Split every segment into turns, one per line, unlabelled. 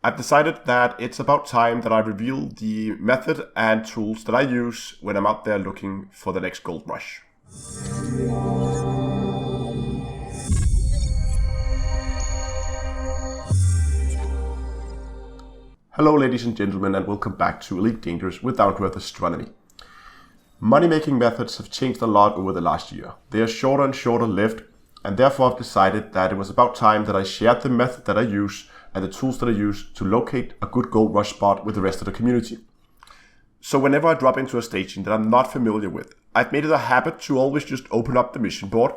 I've decided that it's about time that I reveal the method and tools that I use when I'm out there looking for the next gold rush. Hello ladies and gentlemen, and welcome back to Elite Dangerous with Down-to-Earth Astronomy. Money-making methods have changed a lot over the last year. They are shorter and shorter lived, and therefore I've decided that it was about time that I shared the method that I use and the tools that I use to locate a good gold rush spot with the rest of the community. So whenever I drop into a station that I'm not familiar with, I've made it a habit to always just open up the mission board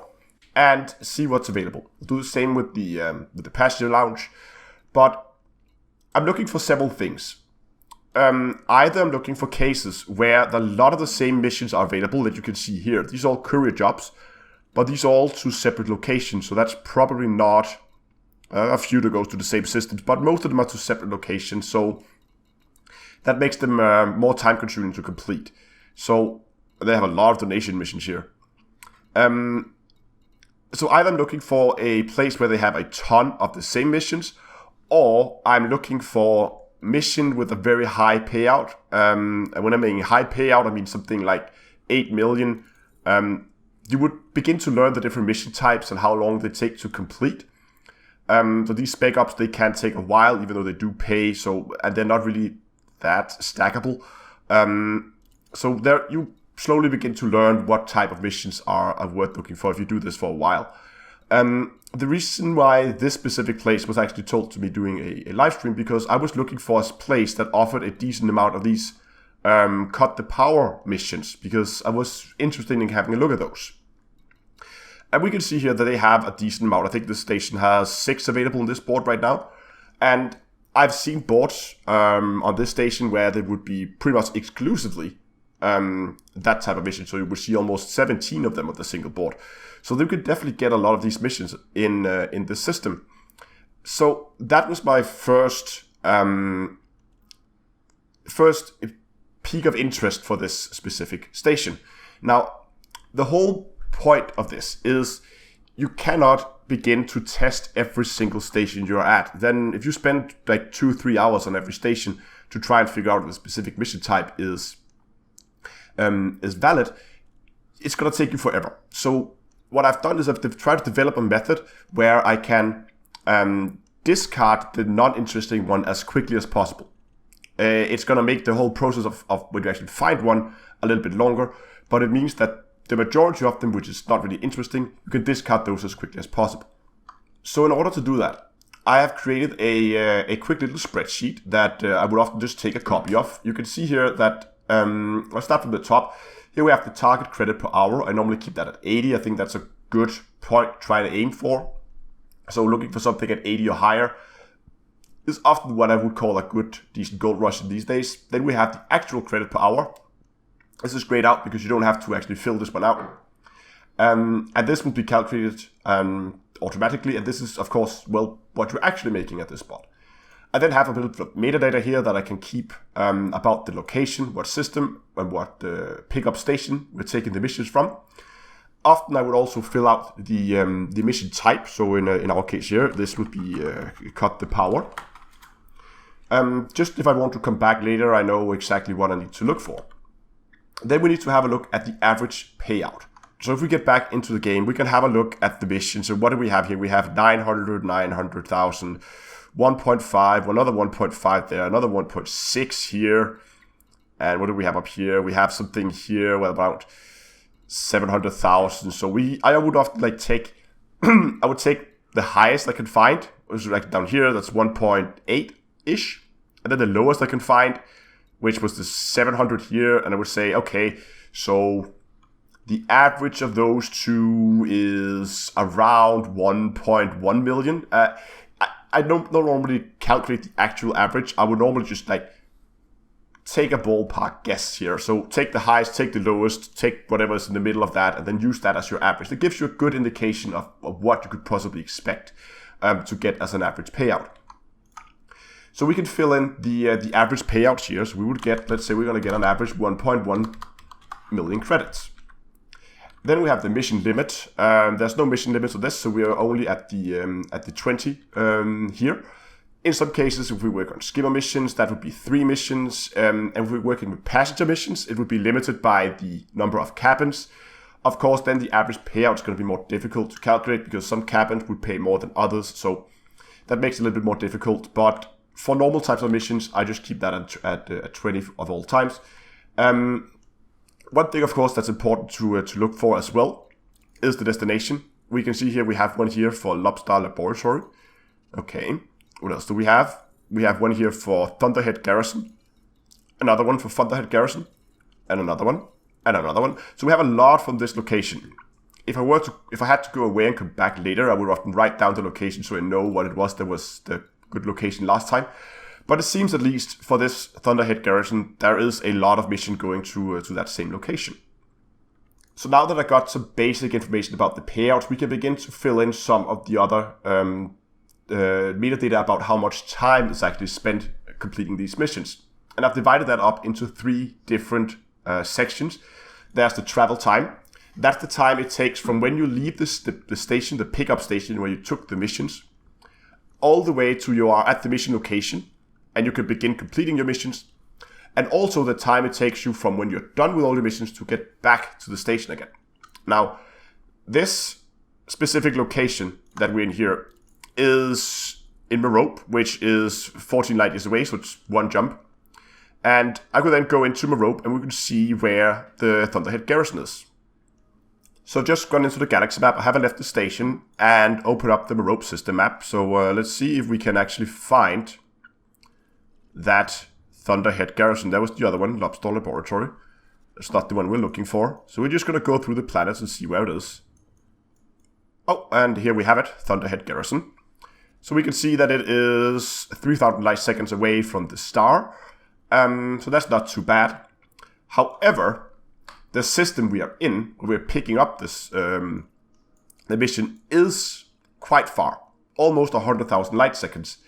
and see what's available. I'll do the same with the passenger lounge, but I'm looking for several things. Either I'm looking for cases where a lot of the same missions are available that you can see here. These are all courier jobs, but these are all to separate locations, so that's probably not a few that goes to the same systems, but most of them are to separate locations, so that makes them more time consuming to complete. So they have a lot of donation missions here. So either I'm looking for a place where they have a ton of the same missions, or I'm looking for mission with a very high payout. And when I mean high payout, I mean something like 8 million. You would begin to learn the different mission types and how long they take to complete. So these spec ops, they can take a while, even though they do pay. And they're not really that stackable. So there you slowly begin to learn what type of missions are worth looking for if you do this for a while. The reason why this specific place was actually told to me during a live stream, because I was looking for a place that offered a decent amount of these cut the power missions, because I was interested in having a look at those. And we can see here that they have a decent amount. I think this station has 6 available on this board right now. And I've seen boards on this station where they would be pretty much exclusively that type of mission. So you would see almost 17 of them on the single board. So they could definitely get a lot of these missions in the system. So that was my first peak of interest for this specific station. Now, the whole point of this is you cannot begin to test every single station you're at. Then if you spend like 2-3 hours on every station to try and figure out if a specific mission type is valid, it's going to take you forever. So what I've done is I've tried to develop a method where I can discard the non-interesting one as quickly as possible. It's going to make the whole process of when you actually find one a little bit longer, but it means that the majority of them, which is not really interesting, you can discard those as quickly as possible. So in order to do that, I have created a quick little spreadsheet that I would often just take a copy of. You can see here that, I'll start from the top. Here we have the target credit per hour. I normally keep that at 80. I think that's a good point to try to aim for. So looking for something at 80 or higher is often what I would call a good, decent gold rush in these days. Then we have the actual credit per hour. This is grayed out because you don't have to actually fill this one out. And this will be calculated automatically. And this is, of course, well, what you're actually making at this spot. I then have a little bit of metadata here that I can keep about the location, what system, and what pickup station we're taking the missions from. Often I would also fill out the mission type. So in our case here, this would be cut the power. Just if I want to come back later, I know exactly what I need to look for. Then we need to have a look at the average payout. So if we get back into the game, we can have a look at the mission. So what do we have here? We have 900, 900,000, 1.5, another 1.5 there, another 1.6 here. And what do we have up here? We have something here, well, about 700,000. So I would often like take, I would take the highest I can find, which is like down here, that's 1.8-ish. And then the lowest I can find, which was the 700 here. And I would say, okay, so the average of those two is around 1.1 million. I don't normally calculate the actual average. I would normally just like take a ballpark guess here. So take the highest, take the lowest, take whatever is in the middle of that, and then use that as your average. That gives you a good indication of what you could possibly expect to get as an average payout. So we can fill in the average payouts here. So we would get, let's say we're going to get on average 1.1 million credits. Then we have the mission limit. There's no mission limit to this, so we are only at the 20 here. In some cases, if we work on skimmer missions, that would be 3 missions. And if we're working with passenger missions, it would be limited by the number of cabins. Of course, then the average payout is going to be more difficult to calculate because some cabins would pay more than others. So that makes it a little bit more difficult. But for normal types of missions, I just keep that at 20 of all times. One thing, of course, that's important to look for as well is the destination. We can see here we have one here for Lobstar Laboratory. Okay, what else do we have? We have one here for Thunderhead Garrison, another one for Thunderhead Garrison, and another one. And another one. So we have a lot from this location. If I had to go away and come back later, I would often write down the location so I know what it was that was the good location last time. But it seems, at least for this Thunderhead Garrison, there is a lot of mission going to that same location. So now that I got some basic information about the payouts, we can begin to fill in some of the other metadata about how much time is actually spent completing these missions. And I've divided that up into 3 different sections. There's the travel time. That's the time it takes from when you leave the station, the pickup station where you took the missions, all the way to you are at the mission location, and you can begin completing your missions. And also the time it takes you from when you're done with all your missions to get back to the station again. Now, this specific location that we're in here is in Merope, which is 14 light years away, so it's 1 jump. And I could then go into Merope and we can see where the Thunderhead Garrison is. So just gone into the galaxy map, I haven't left the station, and open up the Merope system map. So let's see if we can actually find that Thunderhead Garrison. That was the other one, Lobstar Laboratory. It's not the one we're looking for. So we're just going to go through the planets and see where it is. Oh, and here we have it, Thunderhead Garrison. So we can see that it is 3,000 light seconds away from the star. So that's not too bad. However, the system we are in, where we're picking up this the mission, is quite far, almost 100,000 light seconds.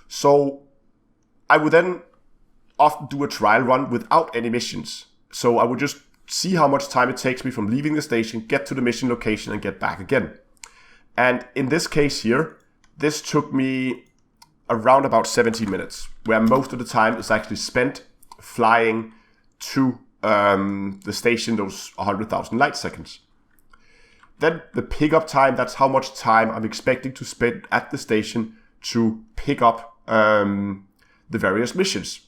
So I would then often do a trial run without any missions. So I would just see how much time it takes me from leaving the station, get to the mission location, and get back again. And in this case here, this took me around about 17 minutes, where most of the time is actually spent flying to the station, those 100,000 light seconds. Then the pickup time, that's how much time I'm expecting to spend at the station to pick up the various missions.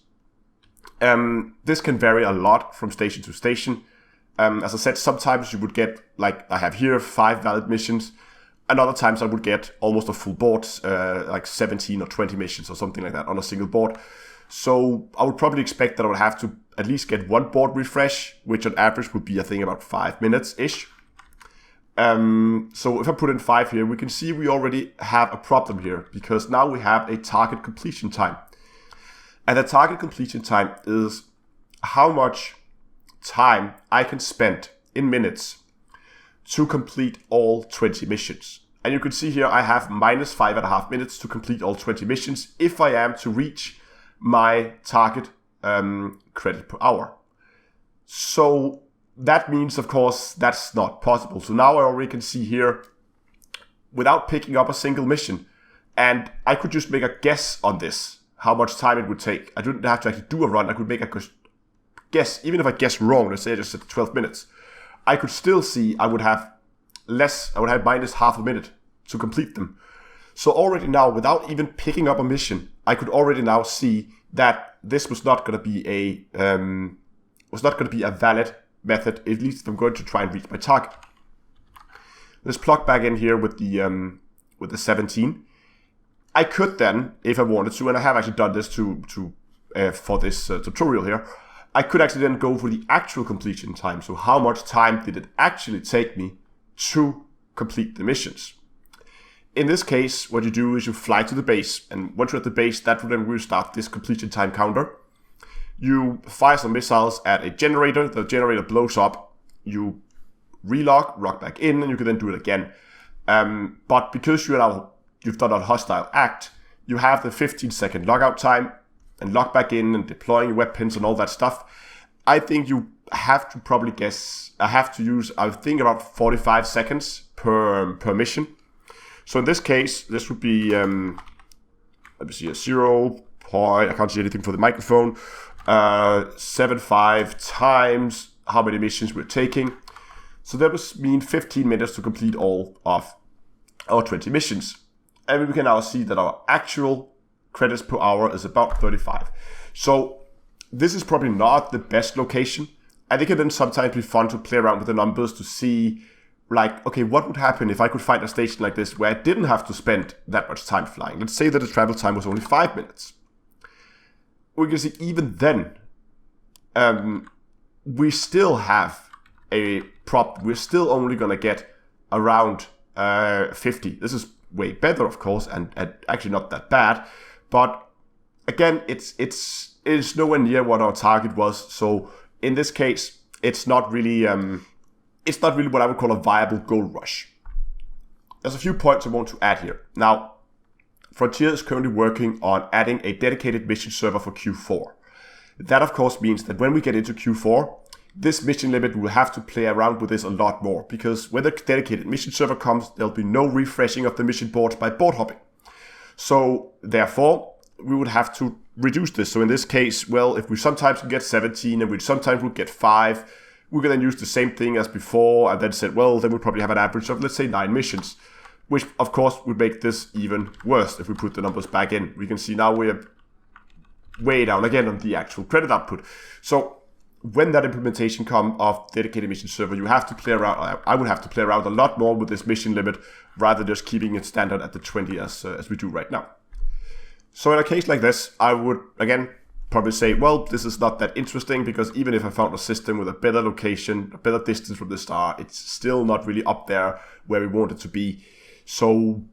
This can vary a lot from station to station. As I said, sometimes you would get, like I have here, 5 valid missions. And other times I would get almost a full board, like 17 or 20 missions or something like that on a single board. So I would probably expect that I would have to at least get 1 board refresh, which on average would be, I think, about 5 minutes-ish. So if I put in 5 here, we can see we already have a problem here, because now we have a target completion time. And the target completion time is how much time I can spend in minutes to complete all 20 missions. And you can see here I have minus 5.5 minutes to complete all 20 missions if I am to reach my target credit per hour. So that means, of course, that's not possible. So now I already can see here, without picking up a single mission, and I could just make a guess on this, how much time it would take. I didn't have to actually do a run. I could make a guess. Even if I guess wrong, let's say I just said 12 minutes, I could still see I would have minus half a minute to complete them. So already now, without even picking up a mission, I could already now see that this was not going to be a valid method, at least if I'm going to try and reach my target. Let's plug back in here with the 17. I could then, if I wanted to, and I have actually done this for this tutorial here, I could actually then go for the actual completion time. So how much time did it actually take me to complete the missions? In this case, what you do is you fly to the base, and once you're at the base, that will then restart this completion time counter. You fire some missiles at a generator, the generator blows up, you rock back in, and you can then do it again. But because you've done a hostile act, you have the 15-second logout time, and log back in and deploying weapons and all that stuff. I think you have to probably guess, I think about 45 seconds per mission. So in this case, this would be let me see, a 0. I can't see anything for the microphone. 75 times how many missions we're taking. So that would mean 15 minutes to complete all of our 20 missions. And we can now see that our actual credits per hour is about 35. So this is probably not the best location. And it can then sometimes be fun to play around with the numbers to see, like, okay, what would happen if I could find a station like this where I didn't have to spend that much time flying? Let's say that the travel time was only 5 minutes. We can see even then, we still have a prop. We're still only going to get around 50. This is way better, of course, and actually not that bad. But again, it's nowhere near what our target was. So in this case, it's not really what I would call a viable goal rush. There's a few points I want to add here. Now, Frontier is currently working on adding a dedicated mission server for Q4. That, of course, means that when we get into Q4, this mission limit will have to play around with this a lot more, because when the dedicated mission server comes, there'll be no refreshing of the mission boards by board hopping. So, therefore, we would have to reduce this. So in this case, well, if we sometimes get 17 and we sometimes would get 5, we can then use the same thing as before and then said, well, then we'll probably have an average of, let's say, 9 missions. Which, of course, would make this even worse if we put the numbers back in. We can see now we're way down again on the actual credit output. So when that implementation comes of dedicated mission server, you have to play around. I would have to play around a lot more with this mission limit rather than just keeping it standard at the 20 as we do right now. So in a case like this, I would, again, probably say, well, this is not that interesting, because even if I found a system with a better location, a better distance from the star, it's still not really up there where we want it to be. So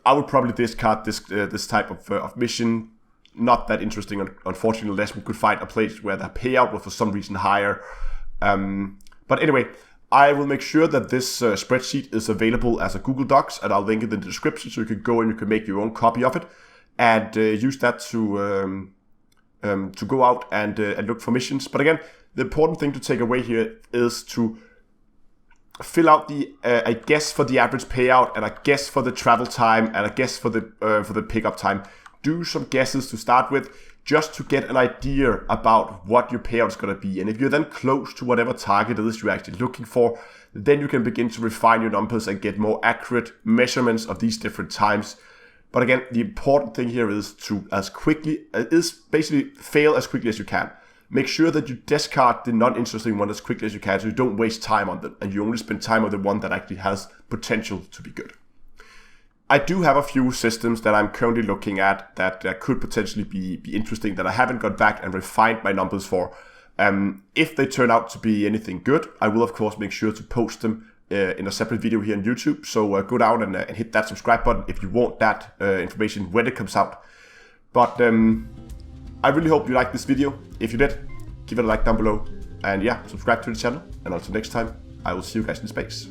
I would probably discard this type of mission. Not that interesting, unfortunately, unless we could find a place where the payout was for some reason higher. But anyway, I will make sure that this spreadsheet is available as a Google Docs, and I'll link it in the description so you can go and you can make your own copy of it and use that to go out and look for missions. But again, the important thing to take away here is to fill out a guess for the average payout, and a guess for the travel time, and a guess for the pickup time. Do some guesses to start with, just to get an idea about what your payout is going to be. And if you're then close to whatever target it is you're actually looking for, then you can begin to refine your numbers and get more accurate measurements of these different times. But again, the important thing here is to basically fail as quickly as you can. Make sure that you discard the non-interesting one as quickly as you can, so you don't waste time on them, and you only spend time on the one that actually has potential to be good. I do have a few systems that I'm currently looking at that could potentially be interesting, that I haven't gone back and refined my numbers for. If they turn out to be anything good, I will of course make sure to post them in a separate video here on YouTube. So go down and hit that subscribe button if you want that information when it comes out. But I really hope you liked this video. If you did, give it a like down below. And yeah, subscribe to the channel. And until next time, I will see you guys in space.